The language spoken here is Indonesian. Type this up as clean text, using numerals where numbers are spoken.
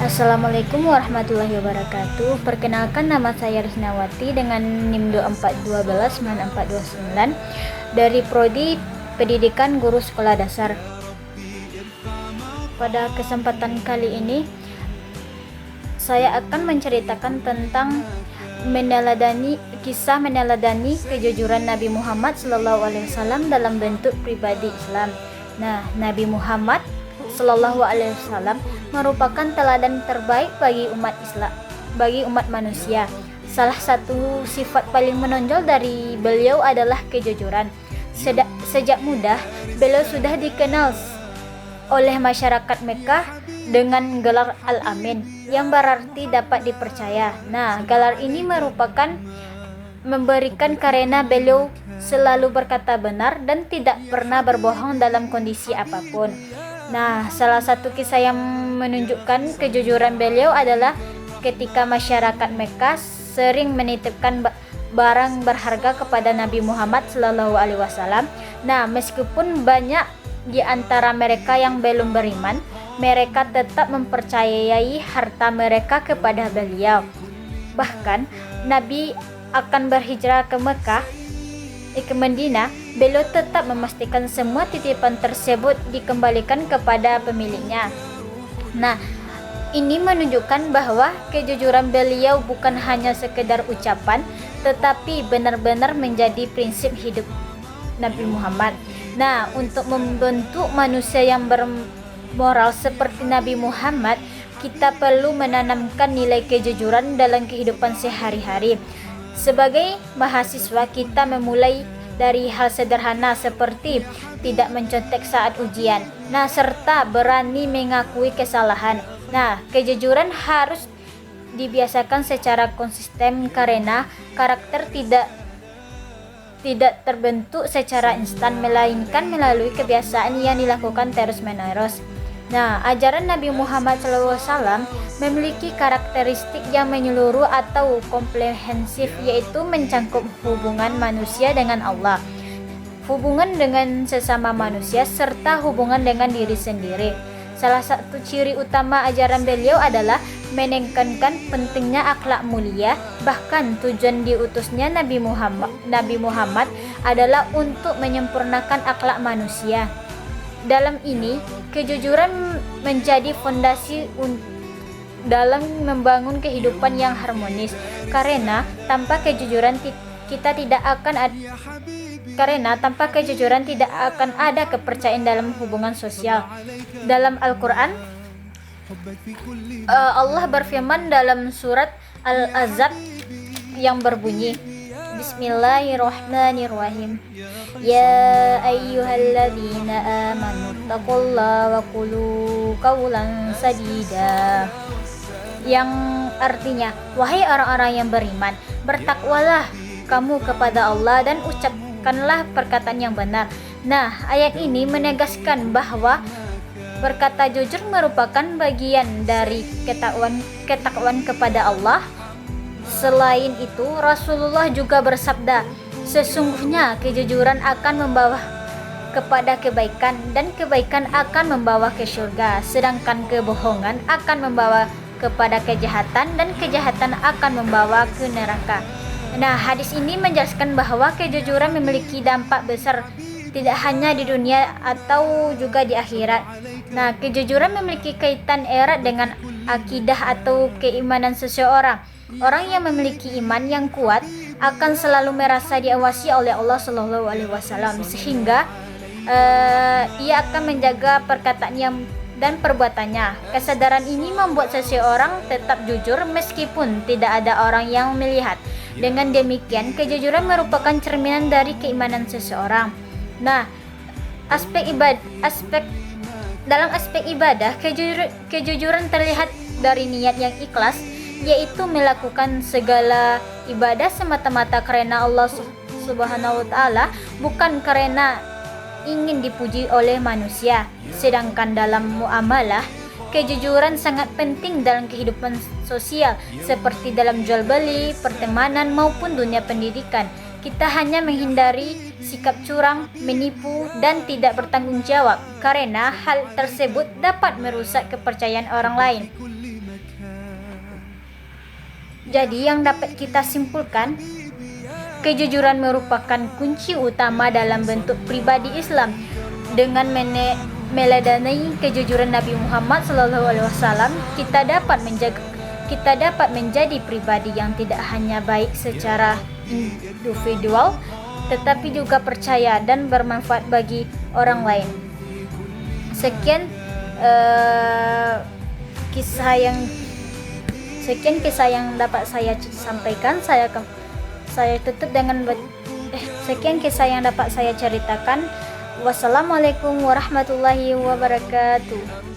Assalamualaikum warahmatullahi wabarakatuh. Perkenalkan, nama saya Risnawati dengan NIM 24129429 dari Prodi Pendidikan Guru Sekolah Dasar. Pada kesempatan kali ini saya akan menceritakan tentang kisah meneladani kejujuran Nabi Muhammad SAW dalam bentuk pribadi Islam. Nah, Nabi Muhammad SAW merupakan teladan terbaik bagi umat manusia. Salah satu sifat paling menonjol dari beliau adalah kejujuran. Sejak muda, beliau sudah dikenal oleh masyarakat Mekah dengan gelar Al-Amin, yang berarti dapat dipercaya. Nah, gelar ini memberikan karena beliau selalu berkata benar dan tidak pernah berbohong dalam kondisi apapun. Nah, salah satu kisah yang menunjukkan kejujuran beliau adalah ketika masyarakat Mekah sering menitipkan barang berharga kepada Nabi Muhammad SAW. Nah, meskipun banyak di antara mereka yang belum beriman, mereka tetap mempercayai harta mereka kepada beliau. Bahkan Nabi akan berhijrah ke Madinah, beliau tetap memastikan semua titipan tersebut dikembalikan kepada pemiliknya. Nah, ini menunjukkan bahwa kejujuran beliau bukan hanya sekedar ucapan, tetapi benar-benar menjadi prinsip hidup Nabi Muhammad. Nah, untuk membentuk manusia yang bermoral seperti Nabi Muhammad, kita perlu menanamkan nilai kejujuran dalam kehidupan sehari-hari. Sebagai mahasiswa, kita memulai dari hal sederhana seperti tidak mencontek saat ujian. Nah, serta berani mengakui kesalahan. Nah, kejujuran harus dibiasakan secara konsisten karena karakter tidak terbentuk secara instan, melainkan melalui kebiasaan yang dilakukan terus-menerus. Nah, ajaran Nabi Muhammad SAW memiliki karakteristik yang menyeluruh atau komprehensif, yaitu mencakup hubungan manusia dengan Allah, hubungan dengan sesama manusia, serta hubungan dengan diri sendiri. Salah satu ciri utama ajaran beliau adalah menekankan pentingnya akhlak mulia. Bahkan tujuan diutusnya Nabi Muhammad adalah untuk menyempurnakan akhlak manusia. Dalam ini, kejujuran menjadi fondasi dalam membangun kehidupan yang harmonis. Karena tanpa kejujuran tidak akan ada kepercayaan dalam hubungan sosial. Dalam Al-Quran, Allah berfirman dalam surat Al-Ahzab yang berbunyi, Bismillahirrahmanirrahim. Ya ayyuhalladzina amanu taqullaha wa qulu qawlan sadida. Yang artinya, wahai orang-orang yang beriman, bertakwalah kamu kepada Allah dan ucapkanlah perkataan yang benar. Nah, ayat ini menegaskan bahwa berkata jujur merupakan bagian dari ketakwaan kepada Allah. Selain itu, Rasulullah juga bersabda, sesungguhnya kejujuran akan membawa kepada kebaikan dan kebaikan akan membawa ke surga, sedangkan kebohongan akan membawa kepada kejahatan dan kejahatan akan membawa ke neraka. Nah, hadis ini menjelaskan bahwa kejujuran memiliki dampak besar tidak hanya di dunia atau juga di akhirat. Nah, kejujuran memiliki kaitan erat dengan akidah atau keimanan seseorang. Orang yang memiliki iman yang kuat akan selalu merasa diawasi oleh Allah SAW, sehingga ia akan menjaga perkataannya dan perbuatannya. Kesadaran ini membuat seseorang tetap jujur meskipun tidak ada orang yang melihat. Dengan demikian, kejujuran merupakan cerminan dari keimanan seseorang. Nah, dalam aspek ibadah, kejujuran terlihat dari niat yang ikhlas, yaitu melakukan segala ibadah semata-mata karena Allah Subhanahu wa Ta'ala, bukan karena ingin dipuji oleh manusia. Sedangkan dalam muamalah, kejujuran sangat penting dalam kehidupan sosial, seperti dalam jual beli, pertemanan maupun dunia pendidikan. Kita hanya menghindari sikap curang, menipu, dan tidak bertanggung jawab, karena hal tersebut dapat merusak kepercayaan orang lain. Jadi yang dapat kita simpulkan, kejujuran merupakan kunci utama dalam bentuk pribadi Islam. Dengan meneladani kejujuran Nabi Muhammad SAW, kita dapat menjadi pribadi yang tidak hanya baik secara individual, tetapi juga percaya dan bermanfaat bagi orang lain. Sekian kisah yang dapat saya sampaikan. Saya tutup dengan sekian kisah yang dapat saya ceritakan. Wassalamualaikum warahmatullahi wabarakatuh.